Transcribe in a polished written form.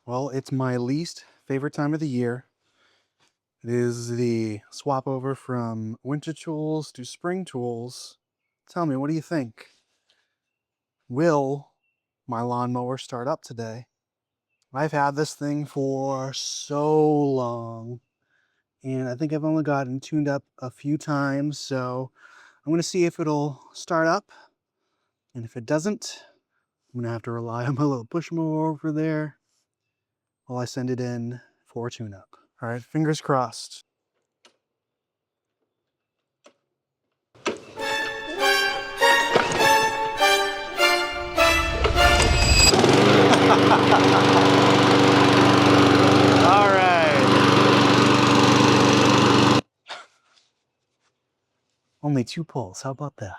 Well, it's my least favorite time of the year. It is the swap over from winter tools to spring tools. Tell me, what do you think? Will my lawnmower start up today? I've had this thing for so long, and I think I've only gotten tuned up a few times, so I'm going to see if it'll start up. And if it doesn't, I'm going to have to rely on my little push mower over there while I send it in for a tune-up. All right, fingers crossed. All right. Only 2 pulls. How about that?